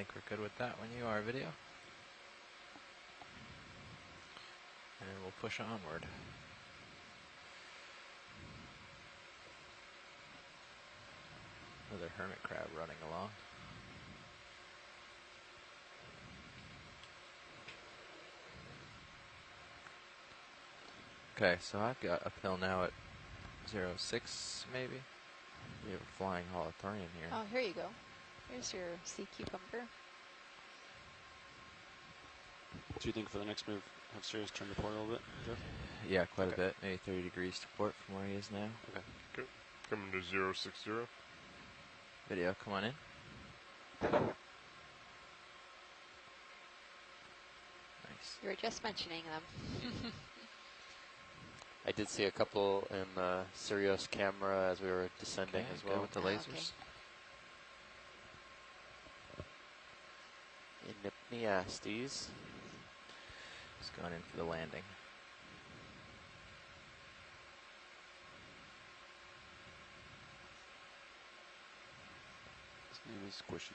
think we're good with that when you are, video. And we'll push onward. Another hermit crab running along. Okay, so I've got uphill now at 0.6 maybe. We have a flying holothurian here. Oh, here you go. Here's your sea cucumber. Do you think for the next move, have Sirius turn the port a little bit, Jeff? Yeah, quite a bit. Maybe 30 degrees to port from where he is now. Okay. Okay. Coming to 060. Video, come on in. Nice. You were just mentioning them. I did see a couple in the Sirius camera as we were descending as well. Go with the lasers. Enypniastes. Just going in for the landing. His name is Squishy.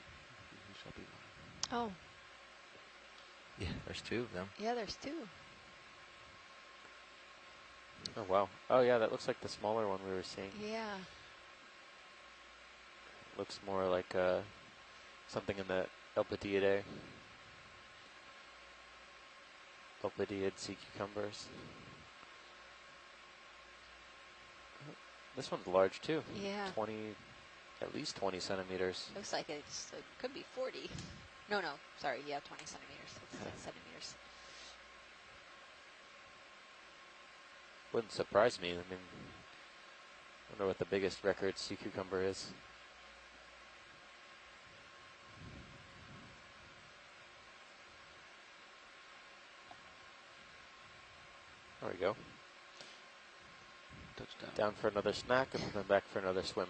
He shall be Oh, Yeah, there's two of them. yeah, there's two. Oh, wow. Oh, yeah, that looks like the smaller one we were seeing. Yeah. Looks more like something in the Elpidiidae. Elpidiid sea cucumbers. This one's large too. Yeah. 20, at least 20 centimeters. Looks like it could be 40. No, sorry, yeah, 20 centimeters. It's centimeters. Wouldn't surprise me. I mean, I wonder what the biggest record sea cucumber is. There we go. touchdown. Down for another snack and then back for another swim.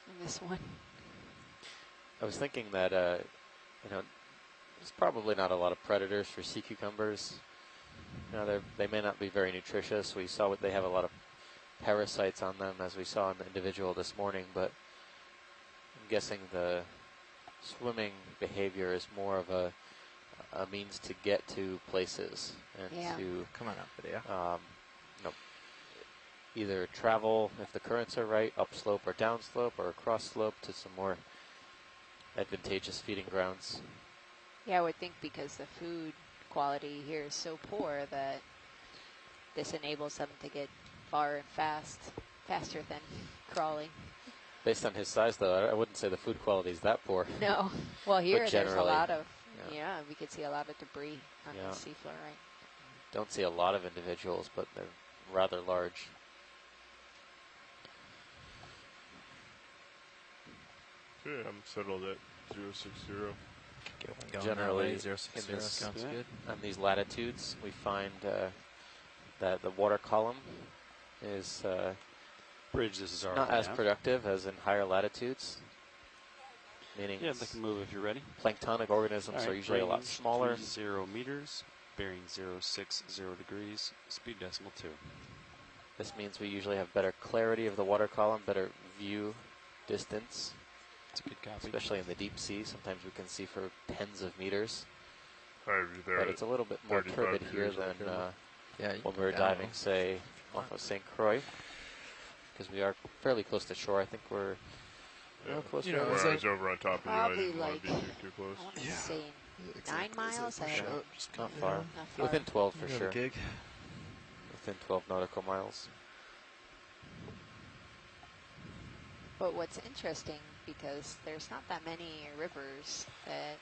And this one. I was thinking that, you know, there's probably not a lot of predators for sea cucumbers. You know, they may not be very nutritious. We saw what they have a lot of parasites on them, as we saw in the individual this morning, but I'm guessing the swimming behavior is more of a means to get to places and to Come on up, video. you know, either travel, if the currents are right, upslope or downslope or across slope to some more advantageous feeding grounds. Yeah, I would think because the food quality here is so poor that this enables them to get far and faster than crawling. Based on his size, though, I wouldn't say the food quality is that poor. No. Well, here there's a generally, lot of, yeah. we could see a lot of debris on Yeah. the seafloor, right? Don't see a lot of individuals, but they're rather large. Okay, I'm settled at 060. Get one going Generally, that way. 060 in this- sounds good. On these latitudes, we find that the water column is Bridge, this is our not as productive as in higher latitudes, meaning Yeah, they can move if you're ready. planktonic organisms are usually a lot smaller. 0 meters, bearing 060 degrees, speed decimal 2. This means we usually have better clarity of the water column, better view distance, It's a good copy. especially in the deep sea. Sometimes we can see for tens of meters, I have you there but at it's a little bit more 35 turbid here meters on than camera. Yeah, when we were diving, say, off of St. Croix, because we are fairly close to shore. I think we're close You to know, When it's I like was over on top of you, I probably didn't want like- to be too close. I want to Yeah. say Exactly. 9 miles. I don't know. Just not come far. down. Not far. Within 12 for You got a sure. gig. Within 12 nautical miles. But what's interesting, because there's not that many rivers that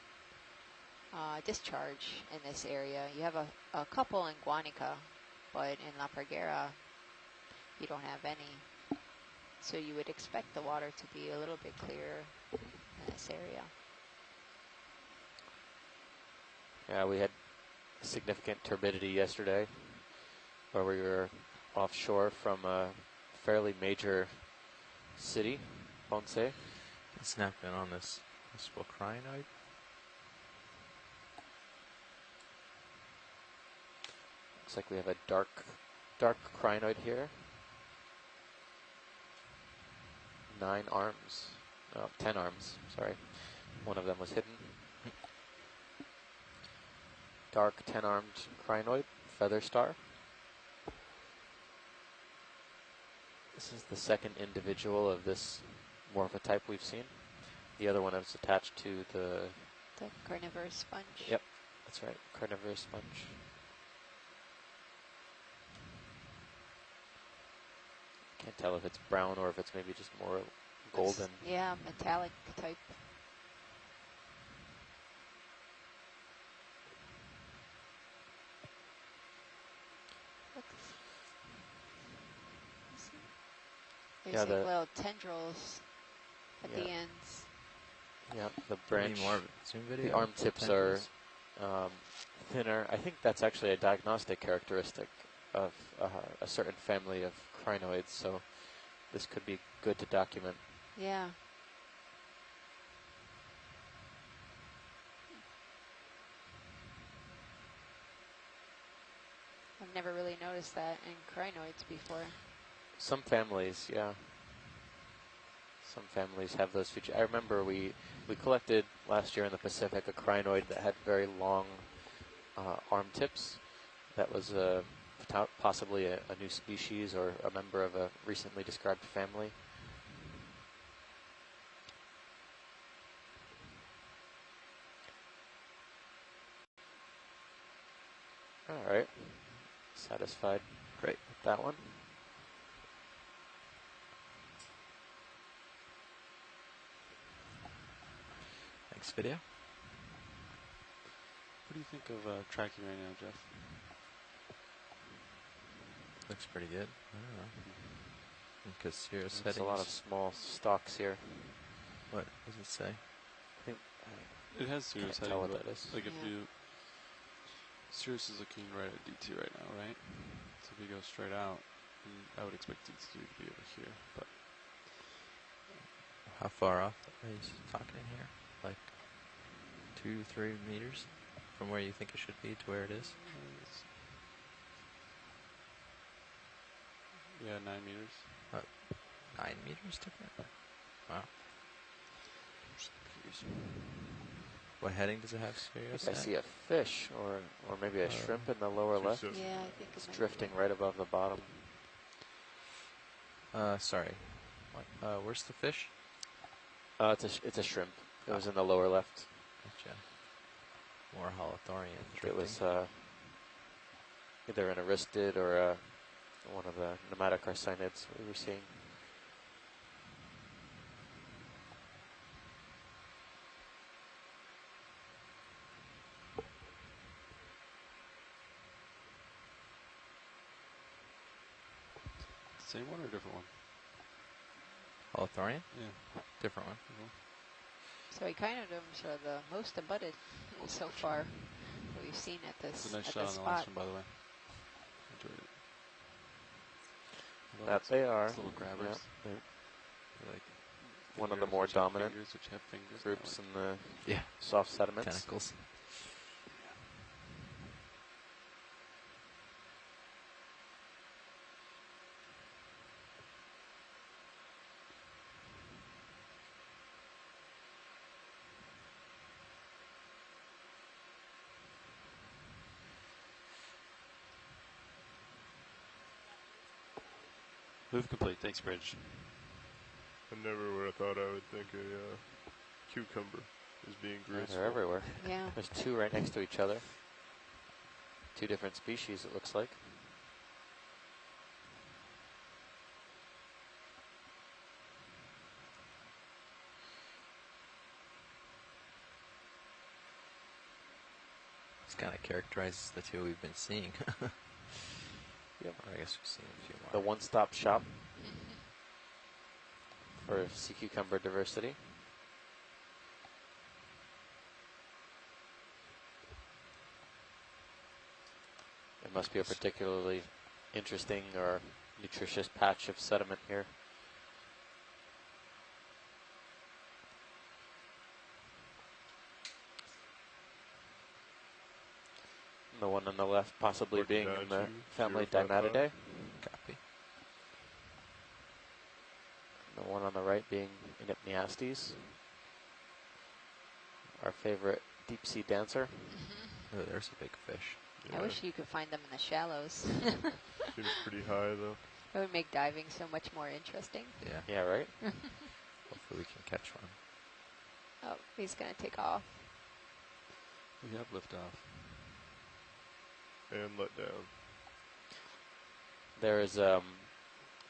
discharge in this area. You have a couple in Guanica, but in La Parguera, you don't have any. So you would expect the water to be a little bit clearer in this area. Yeah, we had significant turbidity yesterday, where we were offshore from a fairly major city, Ponce. Snap in on this possible crinoid. Looks like we have a dark crinoid here. 9 arms. Oh, 10 arms, sorry. One of them was hidden. Dark 10-armed crinoid, feather star. This is the second individual of this morphotype we've seen. The other one is attached to the carnivorous sponge. Yep, that's right, carnivorous sponge. Can't tell if it's brown or if it's maybe just more golden. Yeah, metallic type. There's Yeah, like little tendrils at the ends. Yeah, the branch. More of a zoom video. The arm tips are thinner. I think that's actually a diagnostic characteristic of a certain family of crinoids, so this could be good to document. Yeah. I've never really noticed that in crinoids before. Some families, yeah. Some families have those features. I remember we collected last year in the Pacific a crinoid that had very long arm tips. That was possibly a new species or a member of a recently described family. All right. Satisfied. Great. With that one. Next video. What do you think of tracking right now, Jeff? Looks pretty good. I don't know. Because Cirrus There's settings. a lot of small stalks here. What does it say? I think It has Cirrus can't tell heading, what but that is. like if Yeah. you Cirrus is looking right at D2 right now, right? So if you go straight out, I would expect D2 to be over here, but How far off are you talking here? Like 2-3 meters from where you think it should be to where it is? yeah, 9 meters. 9 meters different? Wow. What heading does it have, Sirius? I see a fish or maybe a shrimp in the lower left. Yeah, I think It's might drifting be. right above the bottom. Sorry. Where's the fish? It's a shrimp. It was in the lower left. Gotcha. More holothorian. It was either an aristid or one of the nematocarcinids we were seeing. Same one or different one? Holothorian? Yeah. Different one. So echinoderms are the most abundant so far that we've seen at this, It's a nice at shot this on the spot. last one, by the way. Enjoyed it. I love That these- they are. these little grabbers. Yeah, they're They're like one of the fingers more which have dominant fingers which have fingers. groups in the Yeah. soft sediments. Tentacles. Move complete. Thanks, Bridge. I never would have thought I would think a cucumber is being Yeah, graceful. they're everywhere. Yeah. There's 2 right next to each other. 2 different species, it looks like. This kind of characterizes the two we've been seeing. Yep. Or I guess we've seen a few more. The one-stop shop for sea cucumber diversity. It must be a particularly interesting or nutritious patch of sediment here. The one on the left possibly being in the 492, family 055. Dimatidae. Copy. The one on the right being Enypniastes, our favorite deep sea dancer. Oh, there's a big fish. I wish you could find them in the shallows. Seems pretty high though. It would make diving so much more interesting. Yeah. Yeah, right? Hopefully we can catch one. Oh, he's going to take off. We have liftoff. And let down. There is,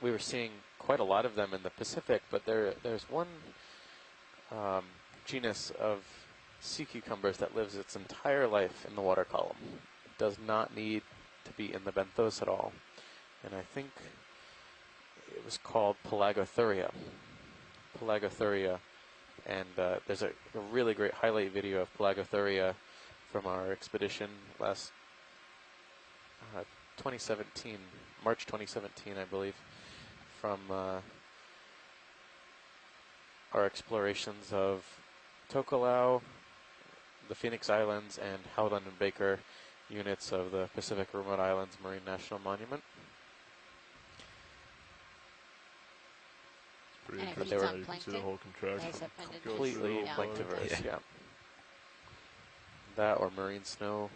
we were seeing quite a lot of them in the Pacific, but there's one genus of sea cucumbers that lives its entire life in the water column. It does not need to be in the benthos at all. And I think it was called Pelagothuria. Pelagothuria. And there's a really great highlight video of Pelagothuria from our expedition last 2017, March 2017, I believe, from our explorations of Tokelau, the Phoenix Islands, and Howland and Baker units of the Pacific Remote Islands Marine National Monument. It's pretty And it interesting feeds how on you can see the plankton? whole contraction. Has appendage? Goes through the Completely whole plankton body. diverse, Yeah. yeah. That or marine snow,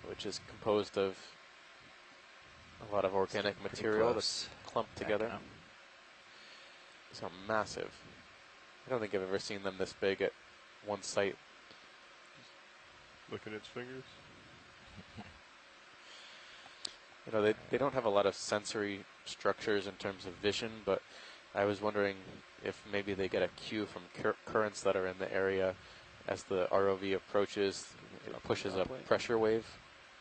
which is composed of a lot of organic Pretty material close. that's clumped Backing together. up. So massive. I don't think I've ever seen them this big at one site. Looking at its fingers. You know, they don't have a lot of sensory structures in terms of vision, but I was wondering if maybe they get a cue from currents that are in the area as the ROV approaches. It pushes a pressure wave.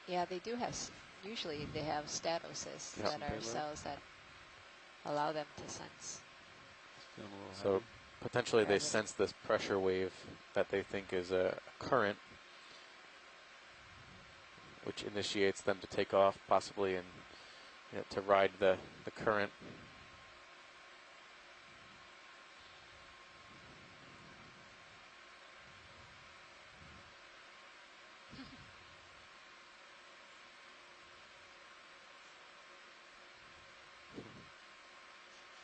Yeah, they do have, usually they have statocysts Yeah. that are cells that allow them to sense. Feeling a little So heavy. potentially they Gravity. sense this pressure wave that they think is a current, which initiates them to take off, possibly, and to ride the current.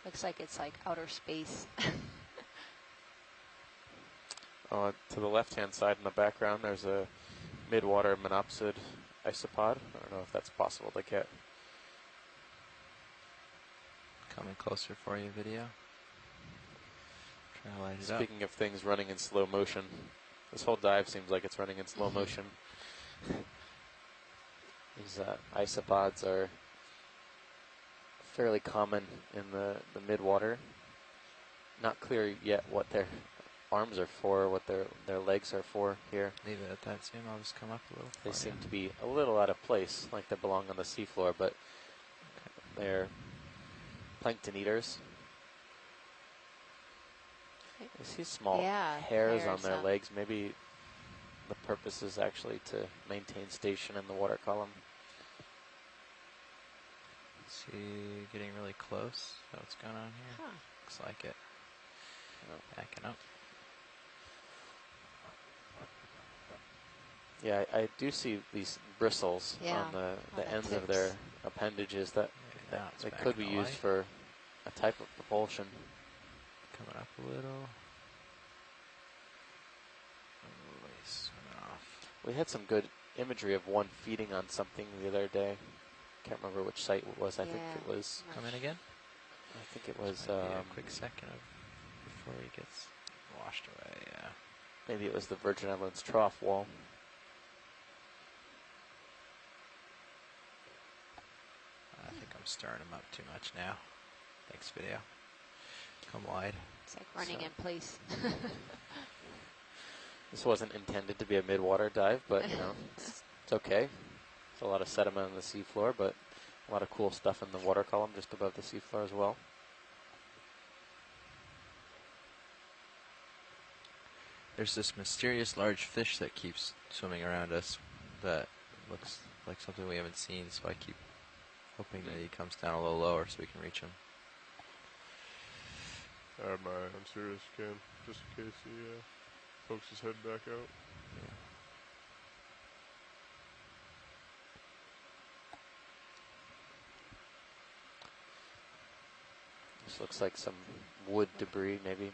Looks like it's like outer space. To the left-hand side in the background, there's a midwater monopsid isopod. I don't know if that's possible to get. Coming closer for you, video. Trying to light it up. Speaking of things running in slow motion, this whole dive seems like it's running in slow motion. These isopods are fairly common in the midwater. Not clear yet what their arms are for, what their legs are for here. Leave it at that zoom. I'll just come up a little. They for seem you. to be a little out of place, like they belong on the seafloor, but they're plankton eaters. I see small Yeah, hairs on hairs, their huh? legs. Maybe the purpose is actually to maintain station in the water column. See, getting really close. Is that what's going on here? Huh. Looks like it. Backing up. Yeah, I do see these bristles Yeah, on the the ends of tips. their appendages that, Yeah, now it's they back could in be the used light. for a type of propulsion. Coming up a little. Oh, he's swimming off. We had some good imagery of one feeding on something the other day. Can't remember which site it was. I think Yeah. it was. Come in again? I think it was. Might be a quick second before he gets washed away. Yeah. Maybe it was the Virgin Islands trough wall. I think I'm stirring him up too much now. Thanks, video. Come wide. It's like running So- in place. This wasn't intended to be a midwater dive, but it's okay. There's a lot of sediment on the seafloor, but a lot of cool stuff in the water column just above the seafloor as well. There's this mysterious large fish that keeps swimming around us that looks like something we haven't seen, so I keep hoping that he comes down a little lower so we can reach him. I have my eye on Sirius again, just in case he pokes his head back out. This looks like some wood debris, maybe.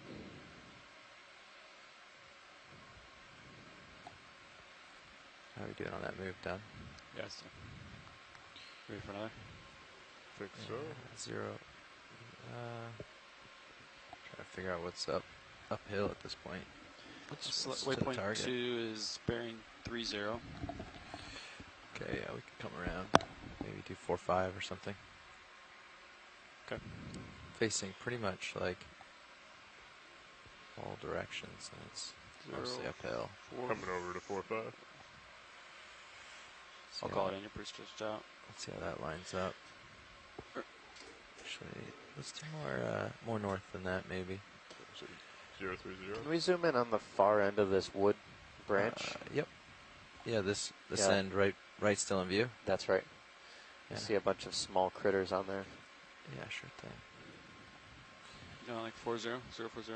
How are we doing on that move, Don? Yes. Ready for another? Think so. 0. Trying to figure out what's uphill at this point. What's to the Waypoint target? 2 is bearing 30. Okay, yeah, we could come around. Maybe do 4-5 or something. Okay. Facing pretty much like all directions, and it's mostly uphill. Coming over to 4-5. I'll call it in. You're pretty stretched out. Let's see how that lines up. Actually, let's do more north than that, maybe. So 030. Can we zoom in on the far end of this wood branch? Yep. Yeah, this Yeah. end right still in view. That's right. You Yeah. see a bunch of small critters on there. Yeah, sure thing. Like 40, 040.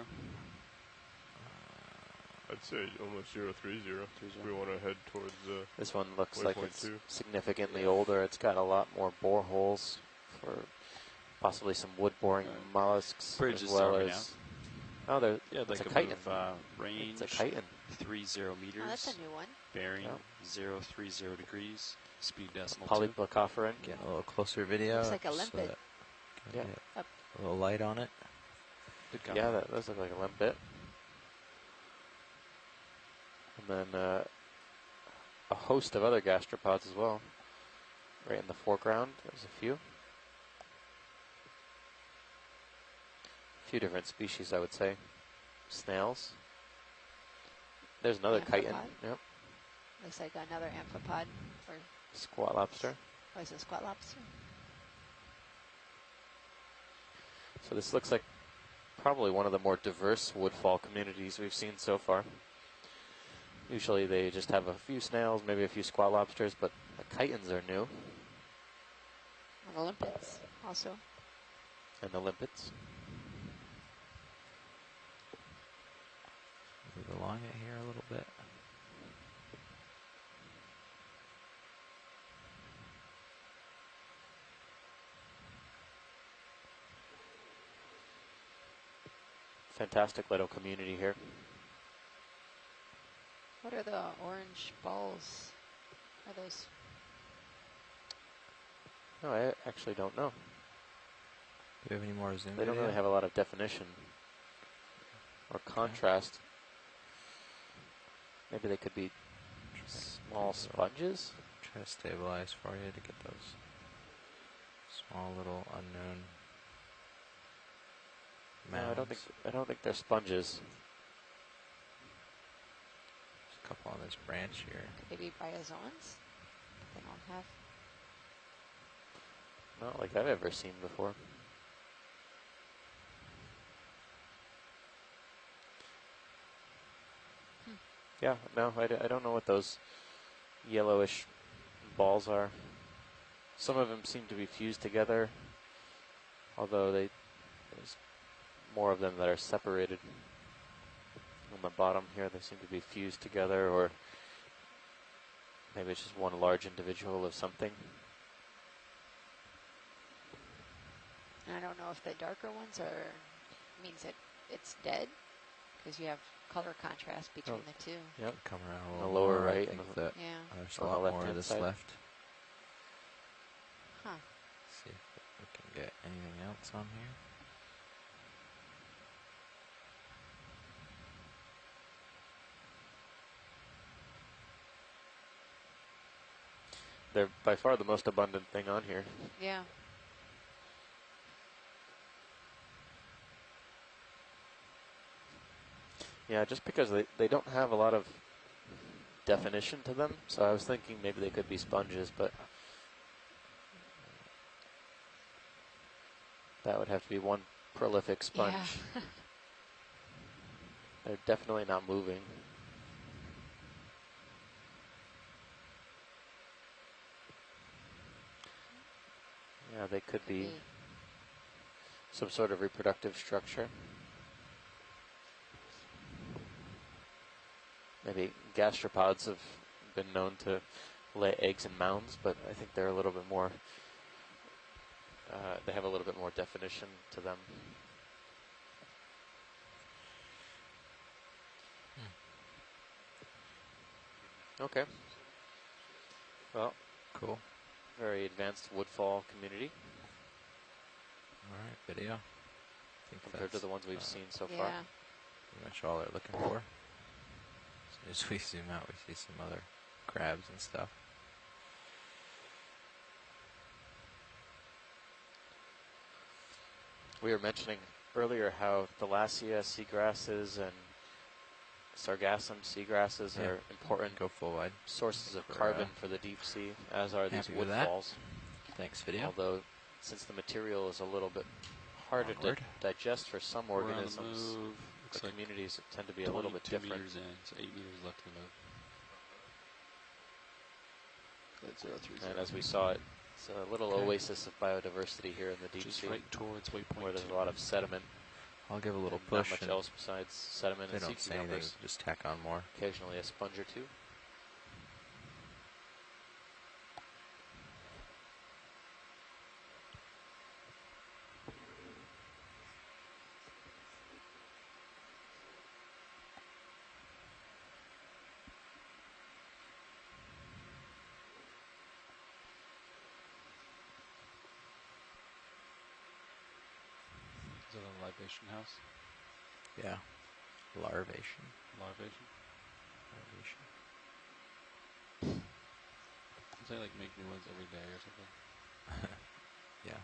I'd say almost 030. We want to head towards This one looks like Waypoint it's 2. significantly older. It's got a lot more boreholes for possibly some wood boring mollusks, Bridge as is well starting as. Oh, there. Yeah, it's like a a chitin. move, range. It's a chitin. 30 meters. Oh, that's a new one. Bearing Yep. 030 degrees. Speed decimal 2. Polyblocophoran. Getting a little closer video. Looks like a so limpet. that can Yeah. get Up. a little light on it. Good copy. Yeah, that does look like a limpet. And then a host of other gastropods as well. Right in the foreground, there's a few. A few different species, I would say. Snails. There's another chitin. Amphipod. Yep. Looks like another amphipod, or Squat lobster. is it squat lobster? So this looks like probably one of the more diverse woodfall communities we've seen so far. Usually they just have a few snails, maybe a few squat lobsters, but the chitins are new, And the limpets also. and the limpets. Move along it here a little bit. Fantastic little community here. What are the orange balls? Are those? No, I actually don't know. Do we have any more zoom? They don't video? really have a lot of definition or contrast. Maybe they could be small sponges. Try to stabilize for you to get those small little unknown mounds. No, I don't think they're sponges. There's a couple on this branch here. Could they be bryozoans? They don't have. Not like I've ever seen before. Yeah, no, I don't know what those yellowish balls are. Some of them seem to be fused together, although there's more of them that are separated. On the bottom here, they seem to be fused together, or maybe it's just one large individual of something. I don't know if the darker ones means that it's dead, because you have color contrast between the two. Yep. Come around a The little lower more. I right think and that Yeah. there's a on the lot more of left-hand this side. left. Huh. See if we can get anything else on here. They're by far the most abundant thing on here. Yeah. Yeah, just because they don't have a lot of definition to them, so I was thinking maybe they could be sponges, but that would have to be one prolific sponge. Yeah. They're definitely not moving. Yeah, they could be some sort of reproductive structure. Maybe gastropods have been known to lay eggs in mounds, but I think they're a little bit more they have a little bit more definition to them. Okay. Well, Cool. very advanced woodfall community All right, video. I think compared to that's the ones we've seen so far. Yeah. pretty much all they're looking for. As soon as we zoom out, we see some other crabs and stuff. We were mentioning earlier how Thalassia seagrasses and Sargassum seagrasses Yeah. are important Go full wide. sources of For, carbon for the deep sea, as are these happy with that. woodfalls. Thanks, video. Although, since the material is a little bit harder to Onward. digest for some We're on the organisms, move. the Looks like communities tend to be a little bit 22 different. meters in, so 8 meters left to move. That's 030. And as we saw, it's a little Okay. oasis of biodiversity here in the deep Just sea, right towards waypoint where there's 2. a lot of sediment. I'll give a little and push. Not much and else besides sediment if they and don't sea say anything, cucumbers. just tack on more. Occasionally a sponge or two. Is that a libation house? Yeah. Larvation. Larvation? Larvation. They like make new ones every day or something. Yeah.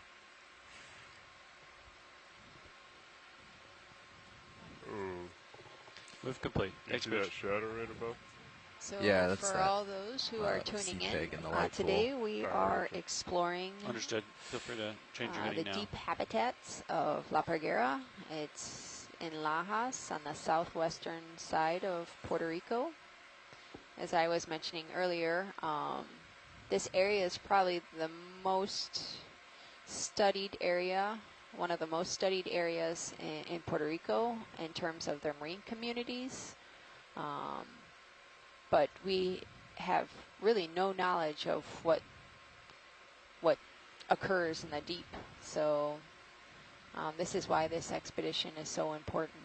Oh, Move complete. you see that shadow right above? So Yeah, that's for that, all those who are sea tuning pig in, in the light today we Oh, are okay. exploring Understood. Feel free to change your the heading now. deep habitats of La Parguera. It's in Lajas on the southwestern side of Puerto Rico. As I was mentioning earlier, this area is probably the most studied area, one of the most studied areas in Puerto Rico in terms of their marine communities. But we have really no knowledge of what occurs in the deep. So this is why this expedition is so important.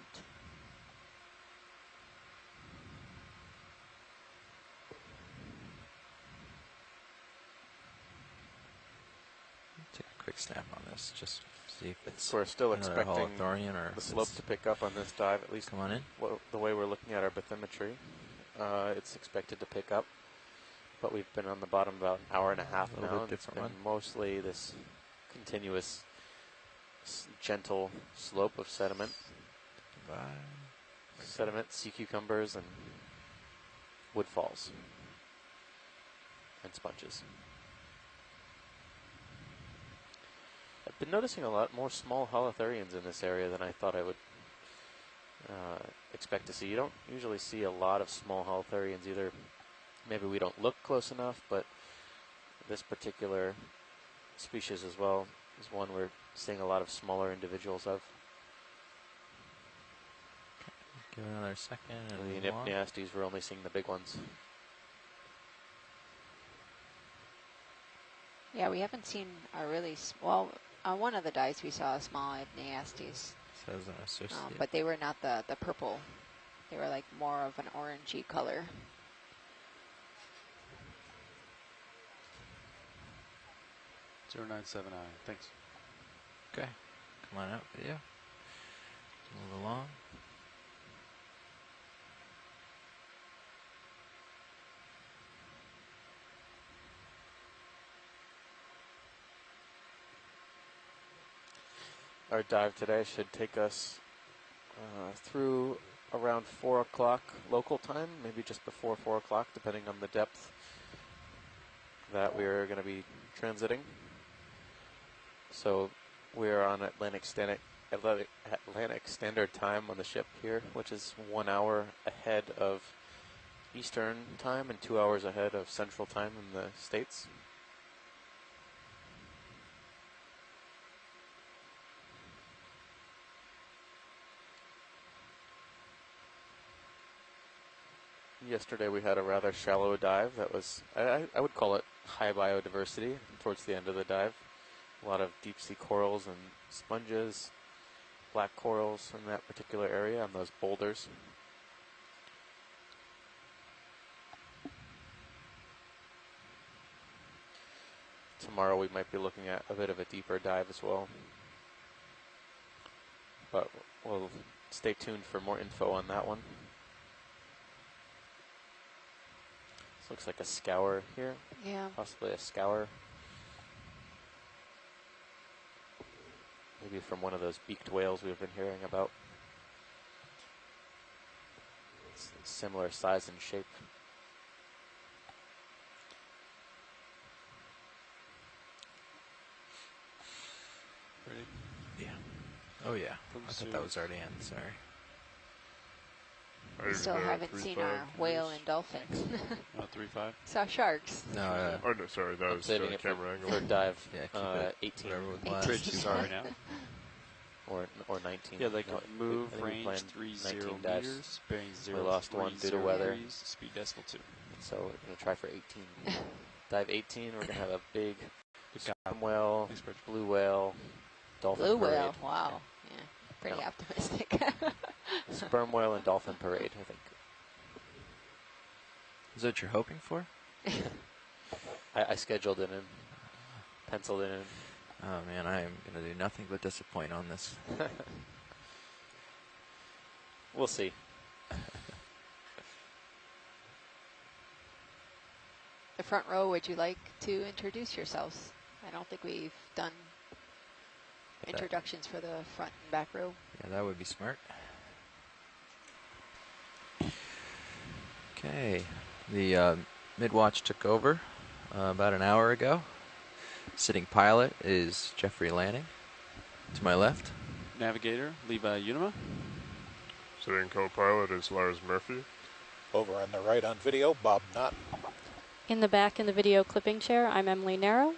Take a quick snap on this, just see if it's So we're still another expecting holothorian or the if slope it's- to pick up on this dive, at least Come on in. the way we're looking at our bathymetry. It's expected to pick up, but we've been on the bottom about an hour and a half A little now. bit and it's different been one. mostly this continuous, gentle slope of sediment. Bye. Sediment, sea cucumbers, and woodfalls. And sponges. I've been noticing a lot more small holothurians in this area than I thought I would expect to see. You don't usually see a lot of small holothurians either. Maybe we don't look close enough, but this particular species as well is one we're seeing a lot of smaller individuals of. Give it another second and And the move on. Nympneastes, we're only seeing the big ones. Yeah, we haven't seen a really well. On one of the dives, we saw a small Eupneastes, Says an associate. but they were not the purple. They were like more of an orangey color. Zero 097I. Thanks. Okay. Come on out, video. Move along. Our dive today should take us through around 4 o'clock local time, maybe just before 4 o'clock, depending on the depth that we're going to be transiting. So we're on Atlantic Standard Time on the ship here, which is 1 hour ahead of Eastern Time and 2 hours ahead of Central Time in the States. Yesterday we had a rather shallow dive that was, I would call it high biodiversity towards the end of the dive. A lot of deep sea corals and sponges, black corals in that particular area on those boulders. Tomorrow we might be looking at a bit of a deeper dive as well. But we'll stay tuned for more info on that one. This looks like a scour here. Yeah. Possibly a scour. Maybe from one of those beaked whales we've been hearing about. It's similar size and shape. Ready? Yeah. Oh yeah. From I thought that was already in. Sorry. We still haven't seen our whale and dolphin. 3.5. Saw sharks. No. Oh no, sorry, that was Updating it camera angle. for dive Yeah, keep it 18 whatever would 18. last. Bridge is sorry now. or 19. Yeah, like No, move I think we range planned 30 19 dives. meters, bearing 0. We lost one due to weather. Degrees, speed decimal 2. So we're going to try for 18. Dive 18, we're going to have a big Good job. sperm whale, Thanks, Bridge. blue whale, dolphin Blue parade. whale. Wow. Yeah. Pretty Yeah. optimistic. Sperm whale and dolphin parade, I think. Is that what you're hoping for? I scheduled it in, penciled it in. Oh man, I am going to do nothing but disappoint on this. We'll see. The front row, would you like to introduce yourselves? I don't think we've done introductions for the front and back row. Yeah, that would be smart. Okay, the mid-watch took over about an hour ago. Sitting pilot is Jeffrey Lanning. To my left. Navigator, Levi Unima. Sitting co-pilot is Lars Murphy. Over on the right on video, Bob Knott. In the back in the video clipping chair, I'm Emily Narrow.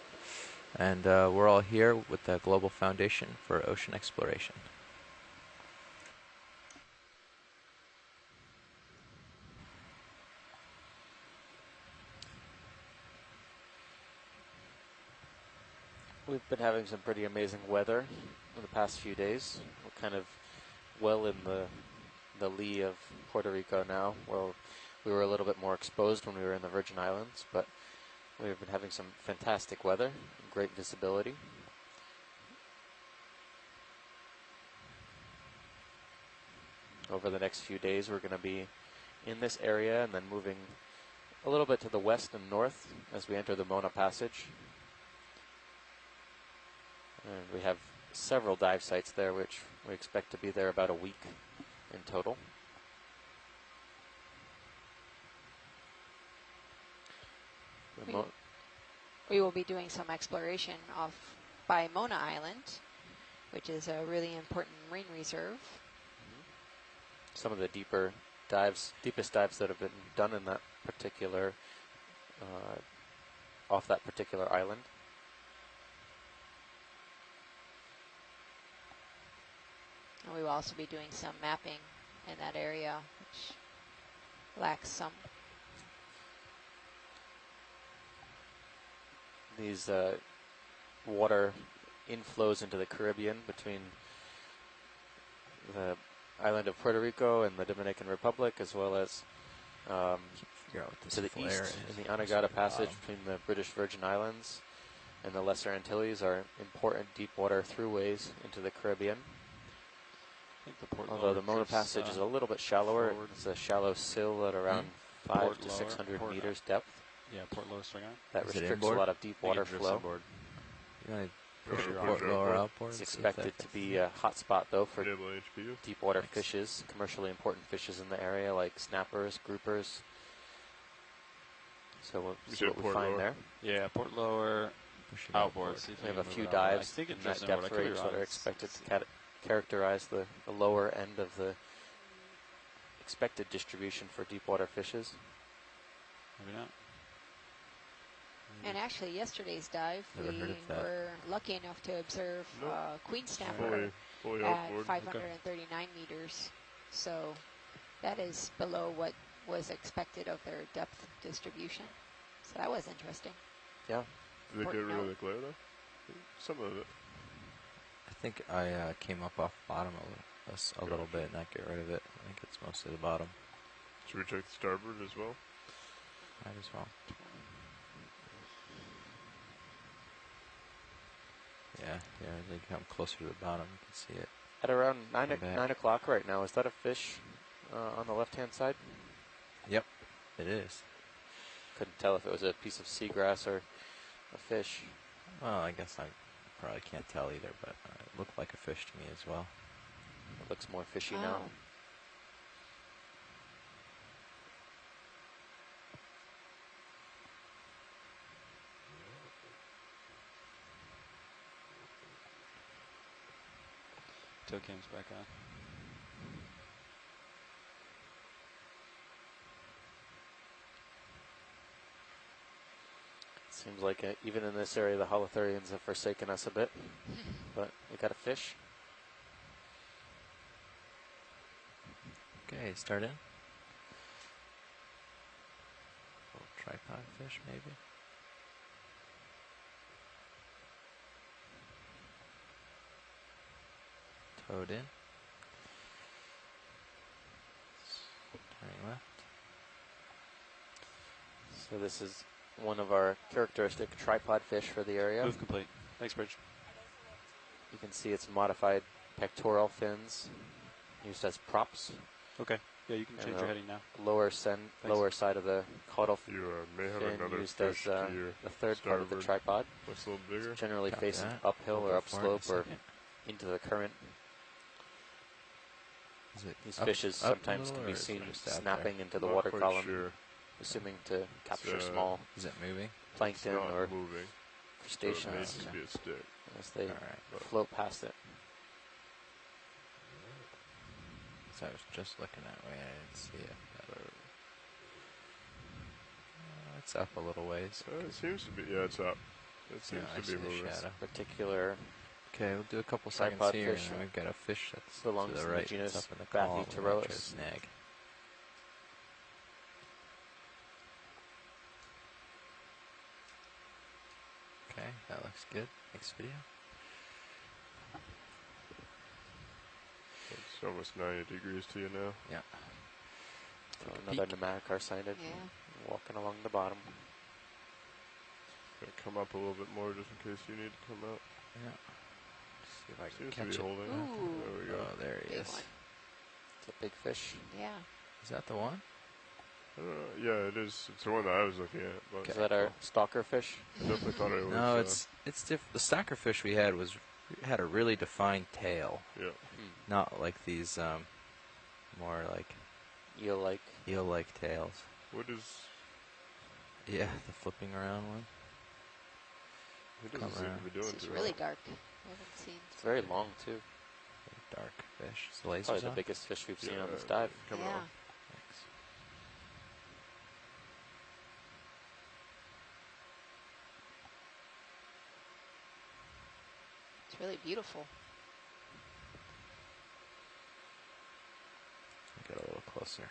And we're all here with the Global Foundation for Ocean Exploration. We've been having some pretty amazing weather in the past few days. We're kind of well in the lee of Puerto Rico now. Well, we were a little bit more exposed when we were in the Virgin Islands, but we've been having some fantastic weather and great visibility. Over the next few days, we're going to be in this area and then moving a little bit to the west and north as we enter the Mona Passage. And we have several dive sites there, which we expect to be there about a week in total. We will be doing some exploration off by Mona Island, which is a really important marine reserve. Some of the deepest dives that have been done in that particular, off that particular island. And we will also be doing some mapping in that area, which lacks some. These water inflows into the Caribbean between the island of Puerto Rico and the Dominican Republic, as well as Figure out what this to the flare east is. in the Anegada Passage between the British Virgin Islands and the Lesser Antilles are important deep water throughways into the Caribbean. I think the port Although the Mona Passage is a little bit shallower, forward. it's a shallow sill at around 5 Port to lower, 600 port meters depth. Yeah, port lower swing on. That Is it restricts a inboard? lot of deep water flow. You want to push Or your push port your lower port. outboard? It's and see if expected that to be a hot spot though for Enable HPU. deep water fishes, commercially important fishes in the area like snappers, groupers. So we'll You see said what we port find lower? there. Yeah, port lower, push it outboard. See if We have can a move few it outboard. dives I think in it that drifts inboard. I depth could be range that wrong. are expected to characterize the lower end of the expected distribution for deep water fishes. Maybe not. And actually, yesterday's dive, Never we heard of that. were lucky enough to observe Nope. queen snapper Fully at outboard. 539 meters. So that is below what was expected of their depth distribution. So that was interesting. Yeah. Did they get rid of the glare though? Some of it. I think I came up off bottom a little Gotcha. bit and not get rid of it. I think it's mostly the bottom. Should we check the starboard as well? Might as well. Yeah, as they come closer to the bottom, you can see it. At around 9 Come back. 9 o'clock right now, is that a fish on the left-hand side? Yep, it is. Couldn't tell if it was a piece of seagrass or a fish. Well, I guess I probably can't tell either, but it looked like a fish to me as well. It looks more fishy now. Oh. Tail cam's back on. Seems like even in this area, the holothurians have forsaken us a bit. But we got a fish. Okay, start in. Little tripod fish, maybe. Toad in. Turning left. So this is one of our characteristic tripod fish for the area. Move complete. Thanks, Bridge. You can see its modified pectoral fins used as props. Okay. Yeah, you can And change the your heading now. Lower side of the caudal You may have fin another used as fish to your the third part of the starboard. tripod. Looks a little bigger. It's generally Copy facing that. uphill I'll or go for it in a upslope or second. into the current. Is it These up- fishes up a sometimes little, can or be is it seen just out there? snapping into the Not water quite column, Sure. assuming to capture It's, small Is it moving? It's plankton not or moving. So it may crustaceans just be a stick. as they Alright. But float past it. So I was just looking that way, I didn't see it. But, it's up a little ways. it seems to be. Yeah, it's up. It seems I to see be the moving. shadow. Particular Okay, we'll do a couple Tripod seconds here, fish. and then we've got a fish that's belongs to the in the right. genus It's up in the column. We might try to Bathypterois. snag. Okay, that looks good. Next video. It's almost 90 degrees to you now. Yeah. So Take a another peek. pneumatic arsinid Yeah. walking along the bottom. Gonna come up a little bit more just in case you need to come out. Yeah. See if I can Seems to catch be it. holding. Ooh. There we go. Oh, there he Big is. one. It's a big fish. Yeah. Is that the one? I don't know. Yeah, it is. It's the one that I was looking at. But Is Okay, that our cool. stalker fish? I definitely thought it was. No, it's different. The stalker fish we had had a really defined tail, Yeah. not like these more like Eel-like. eel-like tails. What is? Yeah, the flipping around one. He doesn't Come seem to around. be doing This is too really well. dark. I haven't seen. It's very long too. Very dark fish. Is the lasers Probably the on? biggest fish we've seen Yeah, on this dive. Coming Yeah. off. Thanks. It's really beautiful. Get a little closer.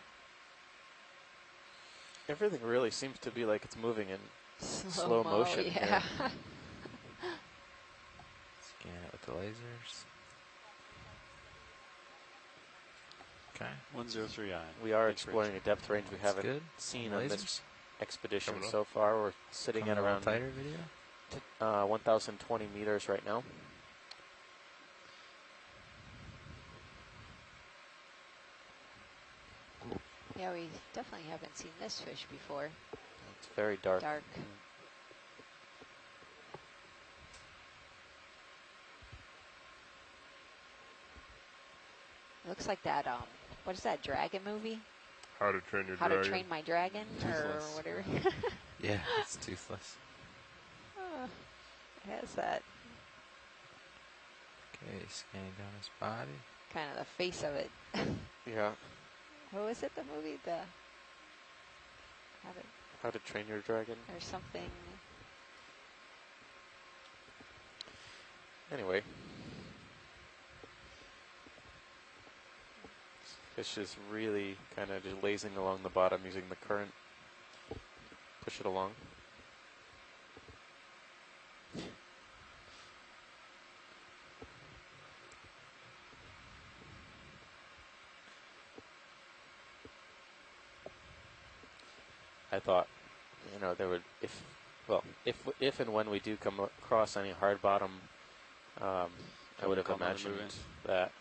Everything really seems to be like it's moving in slow Slow-mo, motion here. Yeah. Scan it with the lasers. Okay. 103I. We are Thanks, exploring a depth range we That's haven't good. seen Lasers. on this expedition Coming up. so far. We're sitting Coming at a little around tighter video. 1,020 meters right now. Yeah, we definitely haven't seen this fish before. It's very dark. Dark. It looks like that, what is that, dragon movie? How to Train Your How Dragon. to Train My Dragon? Or Toothless. whatever. Yeah, it's toothless. It has that Okay, scanning down his body. kind of the face of it. Yeah. What was it, the movie? How to Train Your Dragon. Or something. Anyway. Fish is really kind of just lazing along the bottom using the current. Push it along. I thought, there would, if and when we do come across any hard bottom, I would have Come on, imagined moving. that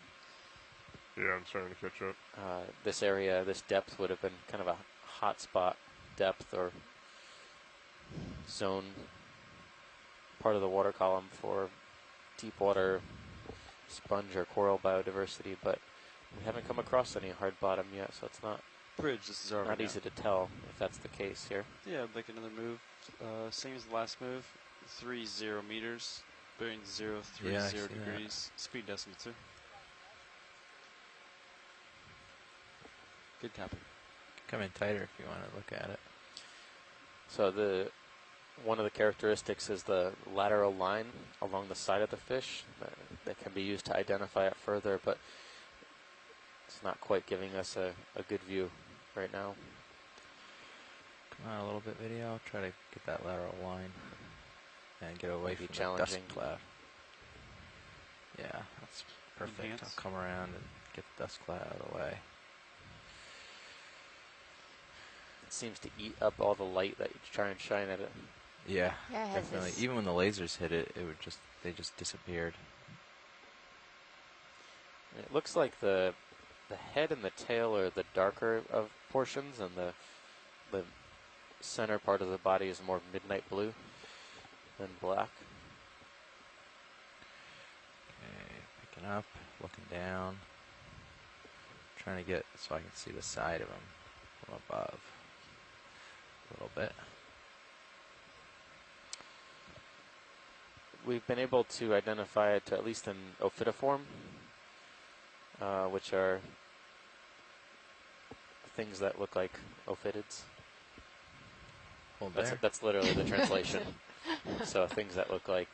Yeah, I'm starting to catch up. this area, this depth would have been kind of a hot spot depth or zone part of the water column for deep water sponge or coral biodiversity, but we haven't come across any hard bottom yet, so it's not Bridge, this is our not easy to tell if that's the case here. Yeah, I'd like another move. Same as the last move. 30 meters. Bearing 030 Yeah, I see degrees. Speed decimal 2. Good copy. Come in tighter if you want to look at it. So one of the characteristics is the lateral line along the side of the fish that can be used to identify it further, but it's not quite giving us a good view right now. Come on, a little bit video. I'll try to get that lateral line and get away Maybe from challenging. the dust cloud. Yeah, that's perfect. Enhance. I'll come around and get the dust cloud out of the way. It seems to eat up all the light that you try and shine at it. Yeah, Yeah, it has definitely. this- Even when the lasers hit it, they just disappeared. It looks like the head and the tail are the darker of portions, and the center part of the body is more midnight blue than black. Okay, picking up, looking down, trying to get so I can see the side of him from above a little bit. We've been able to identify it at least in ophidioform, which are things that look like ophidids. Hold there. That's literally the translation. So things that look like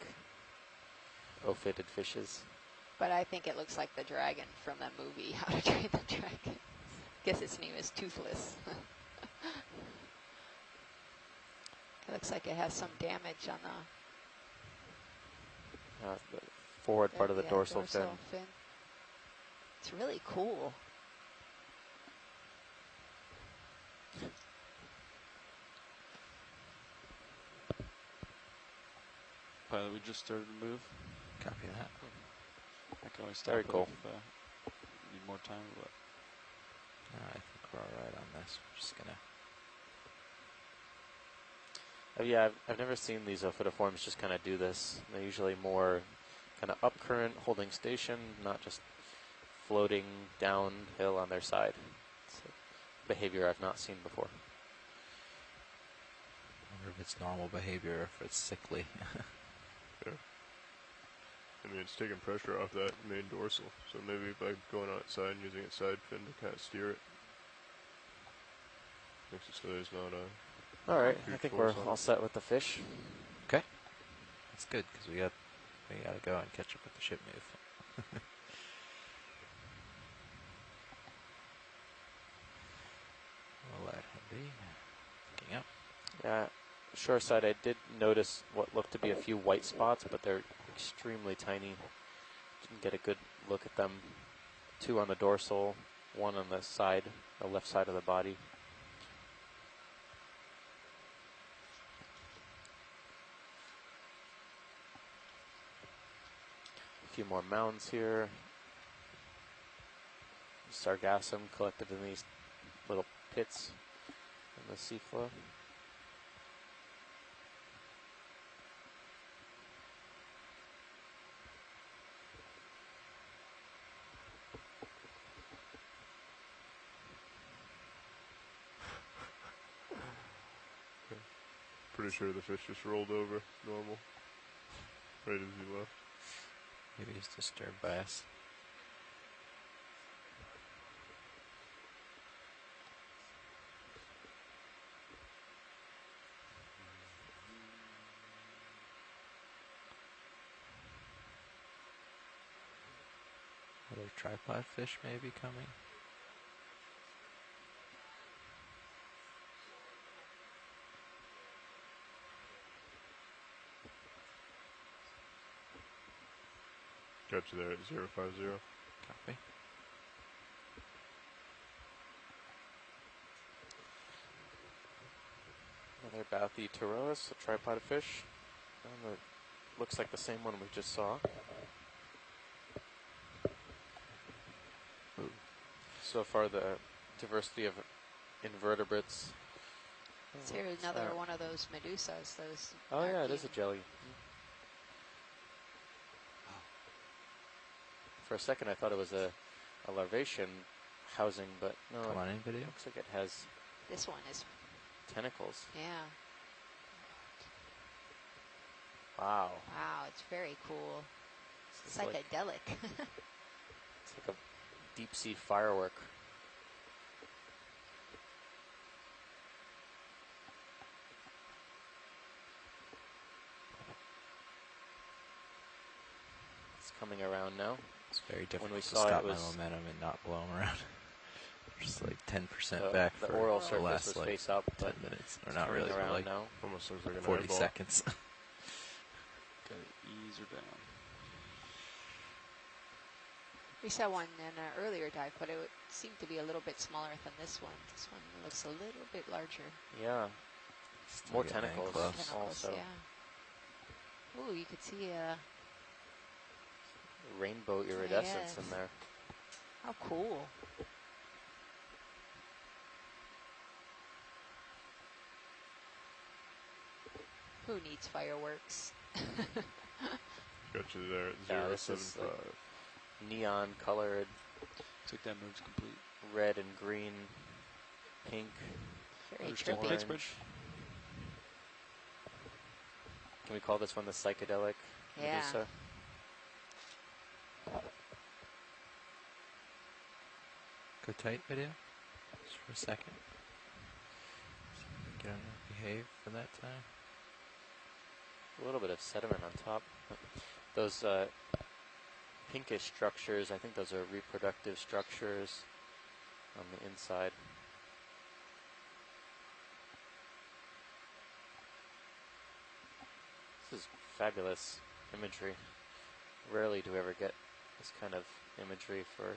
ophidid fishes. But I think it looks like the dragon from that movie, How to Train the Dragon. Guess its name is Toothless. It looks like it has some damage on The forward part of the yeah, dorsal fin. It's really cool. Pilot, we just started to move. Copy that. I can always stop Very it cool. if need more time. But I think we're all right on this. We're just gonna. Yeah, I've never seen these ophidiforms just kind of do this. They're usually more kind of up current, holding station, not just floating downhill on their side. It's a behavior I've not seen before. I wonder if it's normal behavior or if it's sickly. Yeah. I mean, it's taking pressure off that main dorsal, so maybe by going outside and using its side fin to kind of steer it, makes it so there's not a. All right, I huge think we're force on all it. set with the fish. Okay, that's good because we gotta go and catch up with the ship move. We'll let him be. Picking up. Yeah, shore side, I did notice what looked to be a few white spots, but they're extremely tiny. Didn't get a good look at them. 2 on the dorsal, 1 on the side, the left side of the body. A few more mounds here. Sargassum collected in these little pits in the seafloor. Pretty sure the fish just rolled over normal, right as he left. Maybe he's disturbed by us. Other tripod fish may be coming. Got you there at 050. Copy. Got the Taurus, a tripod fish. And looks like the same one we just saw. So far, the diversity of invertebrates. Is here another one of those medusas? Those. Oh yeah, it is a jelly. For a second, I thought it was a larvation housing, but no. Come on in, video. Looks like it has This one is. tentacles. Yeah. Wow. Wow, it's very cool. It's Psychedelic. It's like a deep sea firework. It's coming around now. It's very difficult we to saw it, stop it my was- momentum and not blow them around. Just like 10% The- back the for oral the surface last was like face up, 10 but minutes. Or it's not turning really, but around like now. Almost looks like an 40 eyeball. seconds. Gotta ease her down. We saw one in an earlier dive, but it seemed to be a little bit smaller than this one. This one looks a little bit larger. Yeah. Still More getting tentacles. close. Tentacles, Also. yeah. Ooh, you could see Rainbow iridescence Yes. in there. how cool. Who needs fireworks? Got you there at Yeah, this is 075. Neon colored, Looks like that move's complete. red and green, pink, Very Understood. trippy. Thanks, orange. Bridge. Can we call this one the psychedelic Yeah. Medusa? Go tight, video. Just for a second. Get on to behave for that time. A little bit of sediment on top. Those pinkish structures, I think those are reproductive structures on the inside. This is fabulous imagery. Rarely do we ever get this kind of imagery for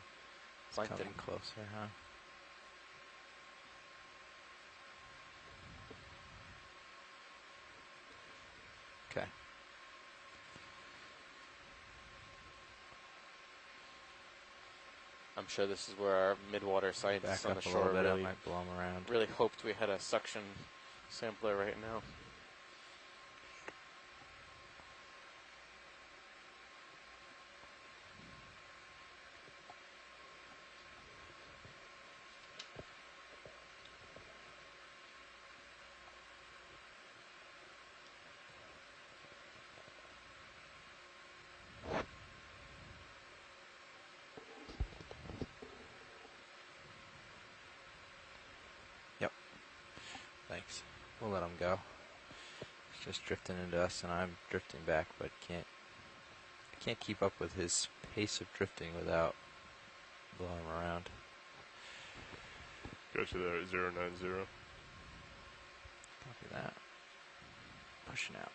It's plankton. coming closer, huh? Okay. I'm sure this is where our midwater Back scientists on up the a shore little bit. I really, might blow them around. really hoped we had a suction sampler right now. Thanks. We'll let them go. It's just drifting into us, and I'm drifting back, but I can't keep up with his pace of drifting without blowing him around. Got you there at 090. Copy that. Pushing out.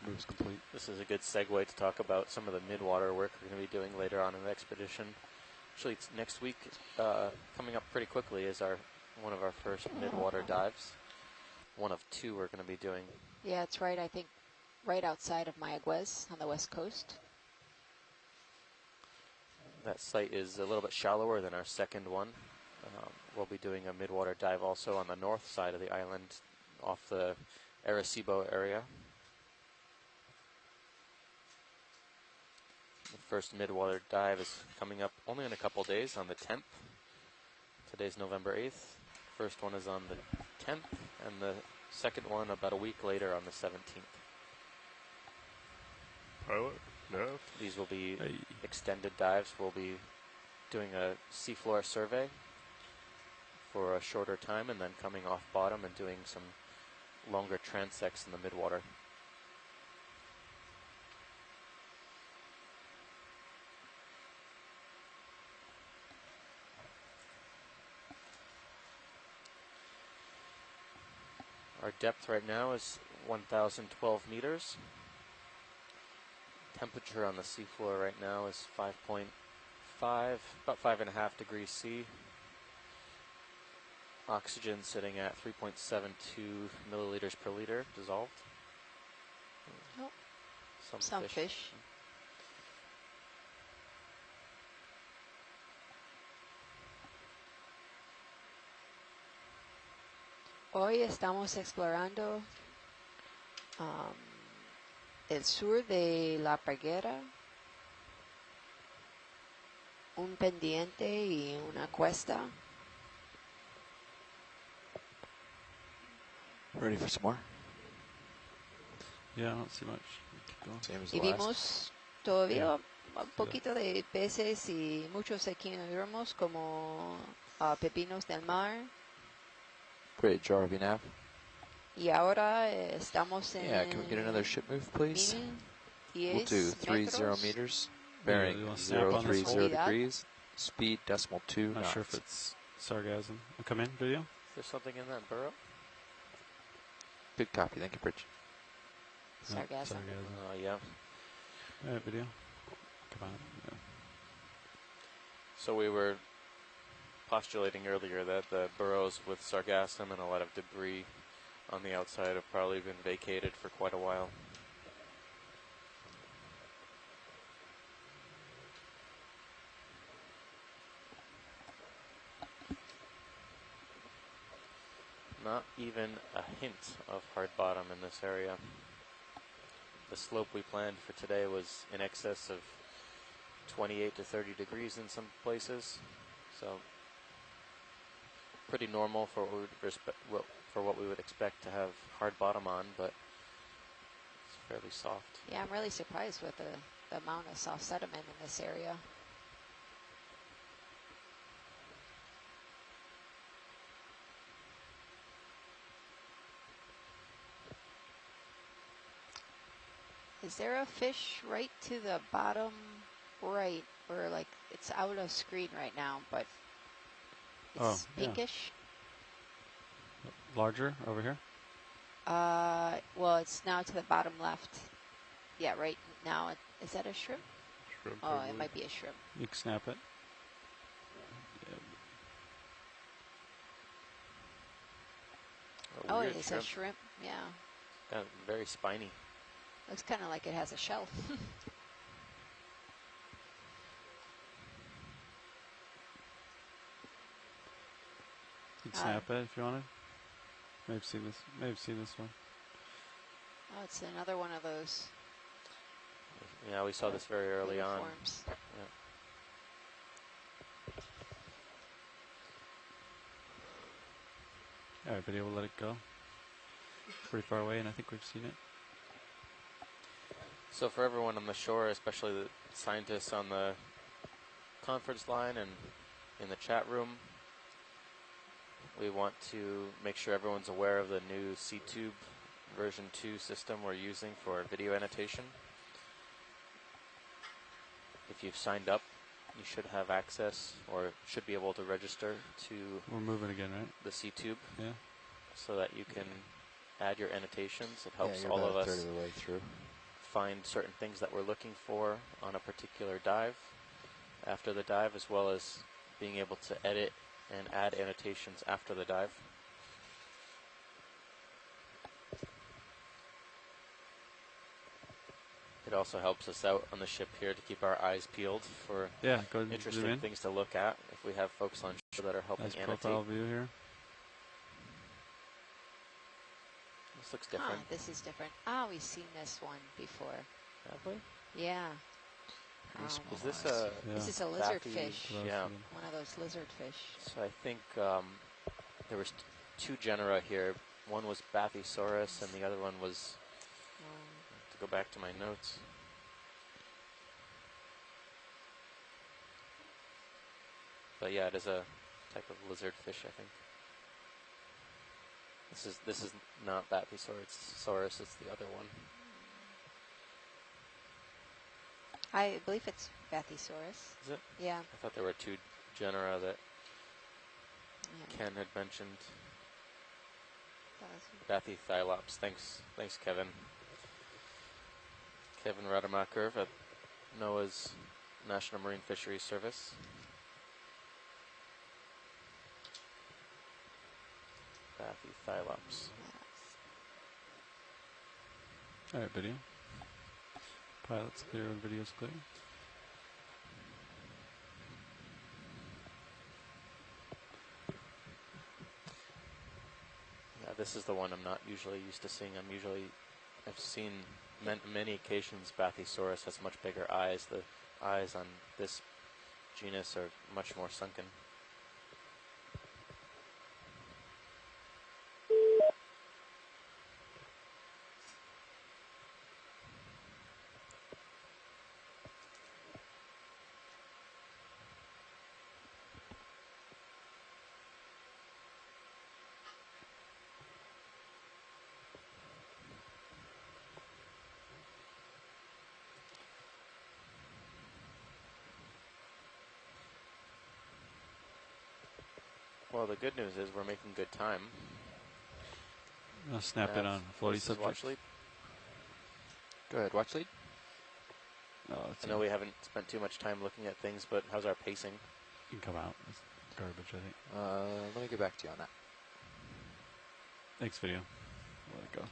Move's complete. This is a good segue to talk about some of the midwater work we're going to be doing later on in the expedition. Actually, it's next week, coming up pretty quickly, is one of our first midwater dives. One of two we're going to be doing. Yeah, it's right, I think, right outside of Mayaguez on the west coast. That site is a little bit shallower than our second one. We'll be doing a midwater dive also on the north side of the island off the Arecibo area. The first midwater dive is coming up only in a couple days on the 10th. Today's November 8th. First one is on the 10th, and the second one about a week later on the 17th. Pilot? No? These will be Hey. extended dives. We'll be doing a seafloor survey for a shorter time and then coming off bottom and doing some longer transects in the midwater. Our depth right now is 1,012 meters. Temperature on the seafloor right now is 5.5, about 5.5 degrees C. Oxygen sitting at 3.72 milliliters per liter dissolved. Oh, Some some fish. Hoy estamos explorando el sur de la Parguera, un pendiente y una cuesta. Ready for some more? Yeah, I don't see much. Keep going. Same as Y the last. vimos todavía Yeah. un poquito de peces y muchos equinodermos como pepinos del mar. Great ROV nav. Y ahora estamos en Yeah, can we get another ship move, please? 1010 We'll do 30 metros. meters, Yeah, bearing you wanna snap on this 030 hole? degrees, speed decimal 2 Not knots. sure if it's sargassum. Come in, video. Is there something in that burrow? Good copy, thank you, Bridge. Sargassum. Yeah. All right, video. Come on. Yeah. So we were postulating earlier that the burrows with sargassum and a lot of debris on the outside have probably been vacated for quite a while. Not even a hint of hard bottom in this area. The slope we planned for today was in excess of 28 to 30 degrees in some places, so pretty normal for what we would expect to have hard bottom on, but it's fairly soft. Yeah, I'm really surprised with the amount of soft sediment in this area. Is there a fish right to the bottom right, or like it's out of screen right now, but it's yeah. pinkish? Larger over here. Well, it's now to the bottom left. Yeah, right now. Is that a shrimp? Shrimp, Oh, I it believe. might be a shrimp. You can snap it. A Oh, weird it is shrimp. a shrimp. Yeah, Kind of very spiny. looks kind of like it has a shell. You can snap it if you wanted. May have seen this. May have seen this one. Oh, it's another one of those Yeah, we saw this very early on. uniforms. All right, video. We'll let it go. Pretty far away, and I think we've seen it. So for everyone on the shore, especially the scientists on the conference line and in the chat room, we want to make sure everyone's aware of the new C-Tube version 2 system we're using for video annotation. If you've signed up, you should have access or should be able to register to We're moving again, right? the C-Tube Yeah. so that you can add your annotations. It helps yeah, you're all about of a us third of the way through. find certain things that we're looking for on a particular dive after the dive, as well as being able to edit and add annotations after the dive. It also helps us out on the ship here to keep our eyes peeled for Yeah. Go ahead and zoom interesting in. things to look at if we have folks on shore that are helping Nice annotate. profile view here. This looks Huh, different. this is different. Ah, we've seen this one before. Have we? Yeah. Pretty Is this small eyes. a Yeah. This is a lizard bathy- fish. Close Yeah. to them. One of those lizard fish. So I think there was two genera here. One was Bathysaurus, and the other one was, to go back to my notes. But yeah, it is a type of lizard fish, I think. This is not Bathysaurus, it's the other one. I believe it's Bathysaurus. Is it? Yeah. I thought there were two genera that Yeah. Ken had mentioned. That's- Bathythylops. Thanks, Kevin. Kevin Rademacher at NOAA's National Marine Fisheries Service. Thylops. All right, video. Pilot's clear and video's clear. Yeah, this is the one I'm not usually used to seeing. I've seen many occasions Bathysaurus has much bigger eyes. The eyes on this genus are much more sunken. Well, the good news is we're making good time. I'll snap it on floaty This is subject. watch lead. Go ahead, watch lead. Oh, I know we haven't spent too much time looking at things, but how's our pacing? You can come out. It's garbage, I think. Let me get back to you on that. Thanks, video. Let it go.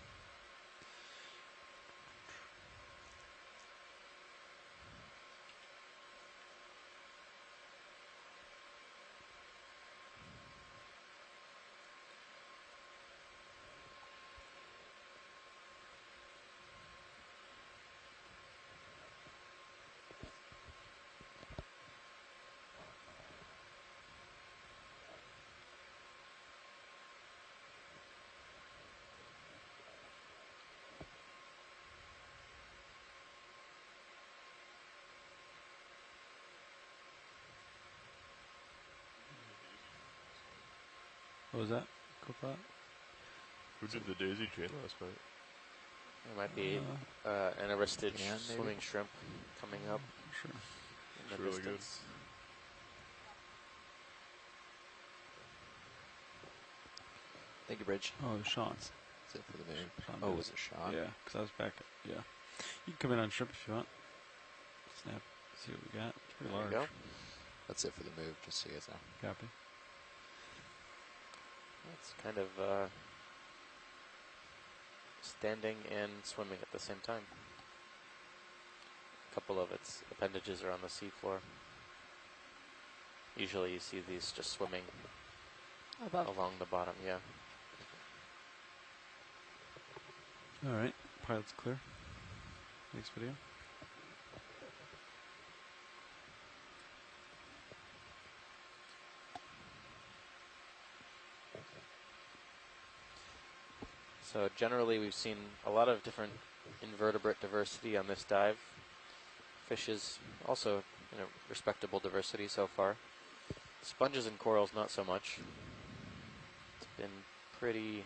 What was that? Copilot? Who did the daisy chain last night? There might be an arrested Jan, maybe? swimming shrimp coming up Sure. in the It's really good. distance. Thank you, Bridge. Oh, it was Sean's. That's it for the move. Sean Oh, did was it Sean? Yeah, because I was back. Yeah. You can come in on shrimp if you want. Snap. See what we got. It's pretty There large. you go. That's it for the move, just so you guys know. Copy. It's kind of standing and swimming at the same time. A couple of its appendages are on the seafloor. Usually you see these just swimming Above. along the bottom, yeah. All right. Pilot's clear. Next video. So generally we've seen a lot of different invertebrate diversity on this dive. Fishes also, respectable diversity so far. Sponges and corals not so much. It's been pretty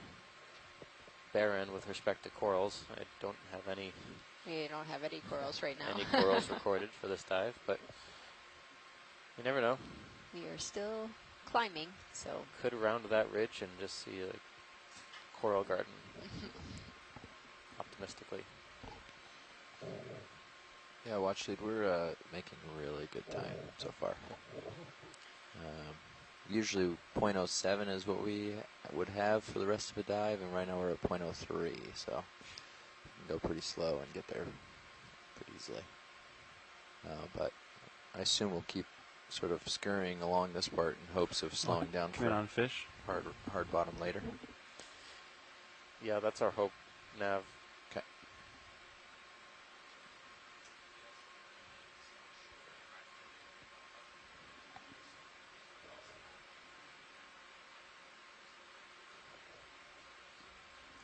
barren with respect to corals. I don't have any We don't have any corals right now. corals recorded for this dive, but you never know. We are still climbing, so Could round that ridge and just see a coral garden. Optimistically. Yeah, watch lead. We're making really good time so far. Usually 0.07 is what we would have for the rest of a dive, and right now we're at 0.03, so we can go pretty slow and get there pretty easily. But I assume we'll keep sort of scurrying along this part in hopes of slowing down Come in for on fish. hard bottom later. Yeah, that's our hope, Nav. Okay.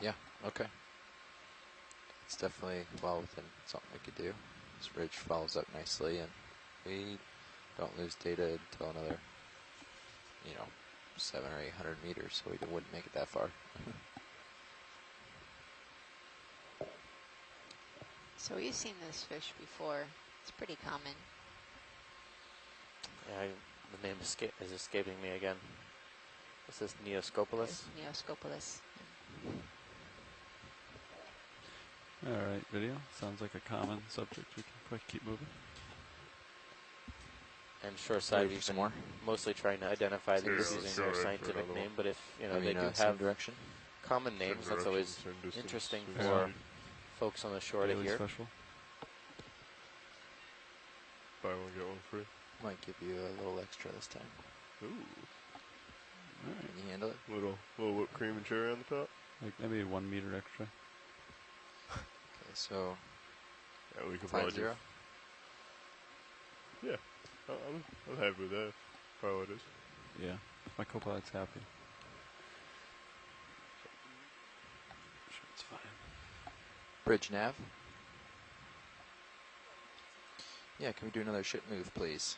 Yeah, okay. It's definitely well within something we could do. This ridge follows up nicely, and we don't lose data until another, 700 or 800 meters, so we wouldn't make it that far. so we've seen this fish before. It's pretty common. Yeah, the name is escaping me again. Is this Neoscopolis? Neoscopolis. All right, video. Sounds like a common subject. We can quick keep moving. And shoreside, Ready we've for some been more? mostly trying to identify Here, these let's using go their right for scientific another name. one. But if I they mean, do same have direction. common Same names, that's direction, always same distance, interesting same for speed. folks on the shore to Daily hear. special. Buy one, get one free. Might give you a little extra this time. Ooh. All right. Can you handle it? Little whipped cream and cherry on the top. Like maybe 1 meter extra. Okay, so Yeah, we could 5 probably 0. do. Yeah, I'm happy with that. Probably it is. Yeah. My co-pilot's happy. Sure, it's fine. Bridge nav. Yeah, can we do another ship move, please?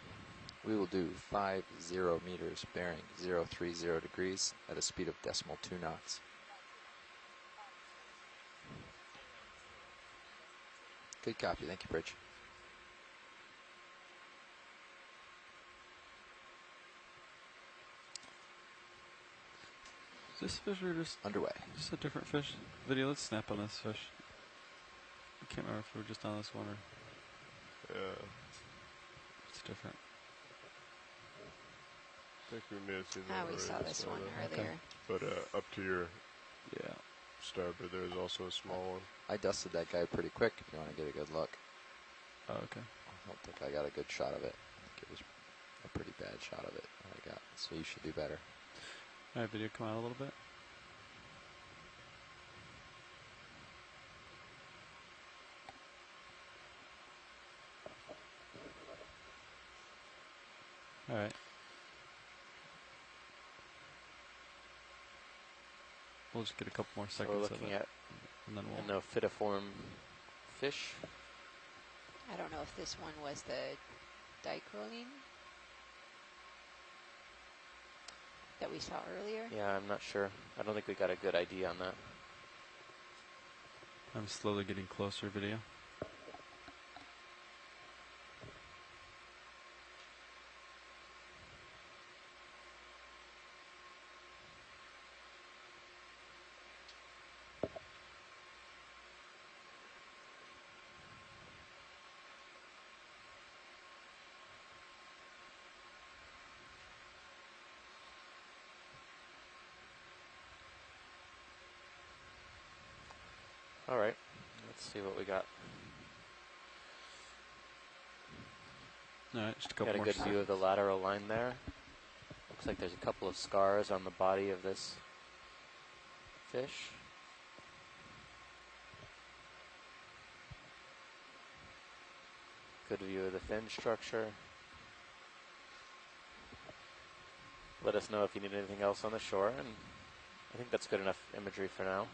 We will do 50 meters, bearing 030 degrees at a speed of decimal 2 knots. Good copy. Thank you, Bridge. Is this fish or just Underway. a different fish? Video, let's snap on this fish. I can't remember if we were just on this one or Yeah, it's different. I think we may have seen that We already. saw this one Okay. earlier. But up to your Yeah. starboard, there's also a small one. I dusted that guy pretty quick if you want to get a good look. Oh, okay. I don't think I got a good shot of it. I think it was a pretty bad shot of it that I got, so you should do better. All right, video, come out a little bit. All right. We'll just get a couple more So seconds we're of looking it, at and then a we'll. no-fitiform fish. I don't know if this one was the dichroline that we saw earlier. Yeah, I'm not sure. I don't think we got a good idea on that. I'm slowly getting closer. Video. All right, let's see what we got. All right, just a couple Got a more. good view of the lateral line there. Looks like there's a couple of scars on the body of this fish. Good view of the fin structure. Let us know if you need anything else on the shore, and I think that's good enough imagery for now.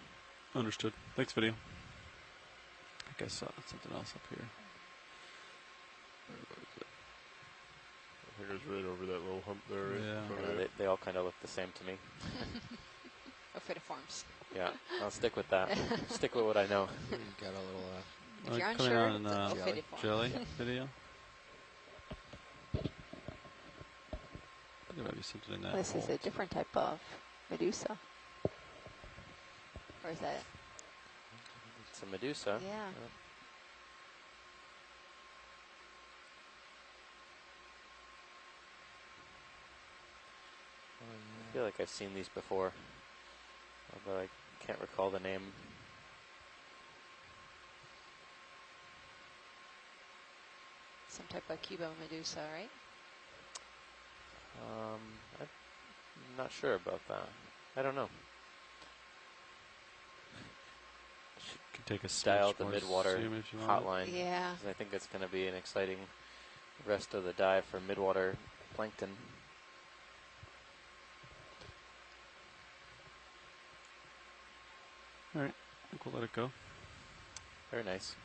Understood. Thanks, video. I think I saw something else up here. I think it was right over that little hump there. Right Yeah. in front of Yeah, you. they all kind of look the same to me. Ophidioforms. Yeah, I'll stick with that. Stick with what I know. You got a little, If you're coming unsure, on it's ophidiform. jelly video. There might be something in that. This is a different type of medusa. Or is that? It's a medusa. Yeah. I feel like I've seen these before, although I can't recall the name. Some type of Cuba medusa, right? I'm not sure about that. I don't know. Could take a Dial smidge the more midwater zoom if you want. hotline. Yeah. 'Cause I think it's going to be an exciting rest of the dive for midwater plankton. All right, I think we'll let it go. Very nice.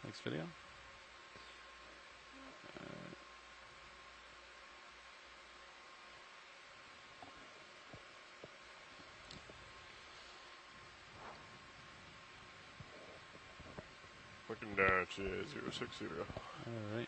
Next video. Looking down at you, 060. All right.